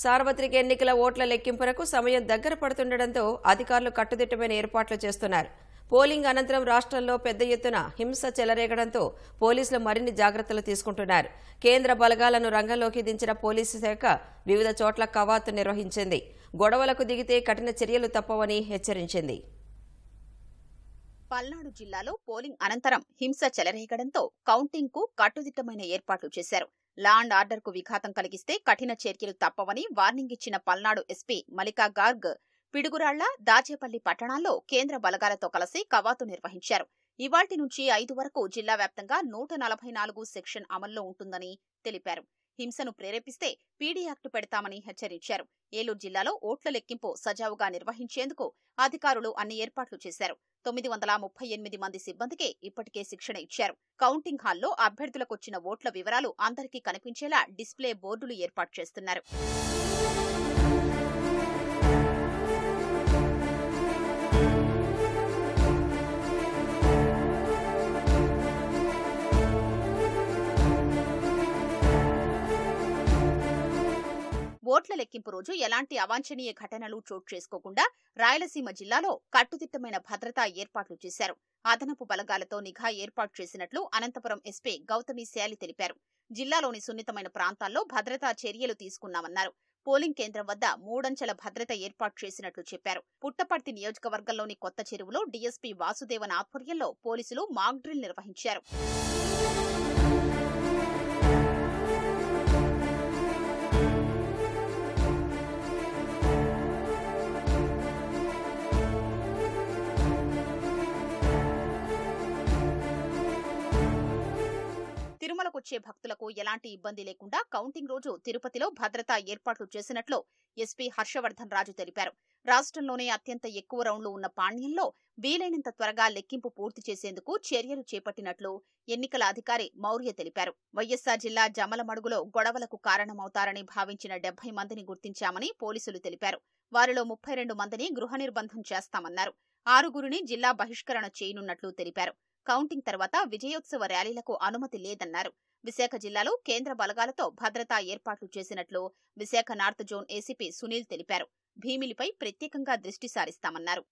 సార్వత్రిక ఎన్నికల ఓట్ల లెక్కింపునకు సమయం దగ్గర పడుతుండటంతో అధికారులు కట్టుదిట్టమైన ఏర్పాట్లు చేస్తున్నారు. పోలింగ్ అనంతరం రాష్ట్రంలో పెద్ద ఎత్తున హింస చెలరేగడంతో పోలీసులు మరిన్ని జాగ్రత్తలు తీసుకుంటున్నారు. కేంద్ర బలగాలను రంగంలోకి దించిన పోలీసు శాఖ వివిధ చోట్ల కవాతు నిర్వహించింది. గొడవలకు దిగితే కఠిన చర్యలు తప్పవని హెచ్చరించింది. పల్నాడు జిల్లాలో పోలింగ్ అనంతరం హింస చెలరేగడంతో కౌంటింగ్ కు కట్టుదిట్టమైన ఏర్పాట్లు చేశారు. లా అండ్ ఆర్డర్ కు విఘాతం కలిగిస్తే కఠిన చర్యలు తప్పవని వార్నింగ్ ఇచ్చిన పల్నాడు ఎస్పీ మల్లికా గార్గ్ పిడుగురాళ్ల, దాచేపల్లి పట్టణాల్లో కేంద్ర బలగాలతో కలిసి కవాతు నిర్వహించారు. ఇవాళ్టి నుంచి 5 వరకు జిల్లా వ్యాప్తంగా 144 సెక్షన్ అమల్లో ఉంటుందని తెలిపారు. హింసను ప్రేరేపిస్తే పీడీ యాక్ట్ పెడతామని హెచ్చరించారు. ఏలూరు జిల్లాలో ఓట్ల లెక్కింపు సజావుగా నిర్వహించేందుకు అధికారులు అన్ని ఏర్పాట్లు చేశారు. 938 మంది సిబ్బందికి ఇప్పటికే శిక్షణ ఇచ్చారు. కౌంటింగ్ హాల్లో అభ్యర్థులకొచ్చిన ఓట్ల వివరాలు అందరికీ కనిపించేలా డిస్ప్లే బోర్డులు ఏర్పాటు చేస్తున్నారు. ఓట్ల లెక్కింపు రోజు ఎలాంటి అవాంఛనీయ ఘటనలు చోటు చేసుకోకుండా రాయలసీమ జిల్లాలో కట్టుదిట్టమైన భద్రతా ఏర్పాట్లు చేశారు. అదనపు బలగాలతో నిఘా ఏర్పాటు చేసినట్లు అనంతపురం ఎస్పీ గౌతమి శాలి తెలిపారు. జిల్లాలోని సున్నితమైన ప్రాంతాల్లో భద్రతా చర్యలు తీసుకున్నామన్నారు. పోలింగ్ కేంద్రం వద్ద 3 అంచెల భద్రత ఏర్పాటు చేసినట్లు చెప్పారు. పుట్టపర్తి నియోజకవర్గంలోని కొత్త చెరువులో డీఎస్పీ వాసుదేవన్ ఆధ్వర్యంలో పోలీసులు మాక్ డ్రిల్ నిర్వహించారు. తిరుమలకొచ్చే భక్తులకు ఎలాంటి ఇబ్బంది లేకుండా కౌంటింగ్ రోజు తిరుపతిలో భద్రతా ఏర్పాట్లు చేసినట్లు ఎస్పీ హర్షవర్ధన్ రాజు తెలిపారు. రాష్ట్రంలోనే అత్యంత ఎక్కువ రౌండ్లు ఉన్న పాణ్యంలో వీలైనంత త్వరగా లెక్కింపు పూర్తి చేసేందుకు చర్యలు చేపట్టినట్లు ఎన్నికల అధికారి మౌర్య తెలిపారు. వైఎస్సార్ జిల్లా జమలమడుగులో గొడవలకు కారణమవుతారని భావించిన 70 మందిని గుర్తించామని పోలీసులు తెలిపారు. వారిలో 32 మందిని గృహ నిర్బంధం చేస్తామన్నారు. 6గురిని జిల్లా బహిష్కరణ చేయనున్నట్లు తెలిపారు. కౌంటింగ్ తర్వాత విజయోత్సవ ర్యాలీలకు అనుమతి లేదన్నారు. విశాఖ జిల్లాలో కేంద్ర బలగాలతో భద్రతా ఏర్పాట్లు చేసినట్లు Visakha north zone ACP Sunil తెలిపారు. భీమిలిపై ప్రత్యేకంగా దృష్టి సారిస్తామన్నారు.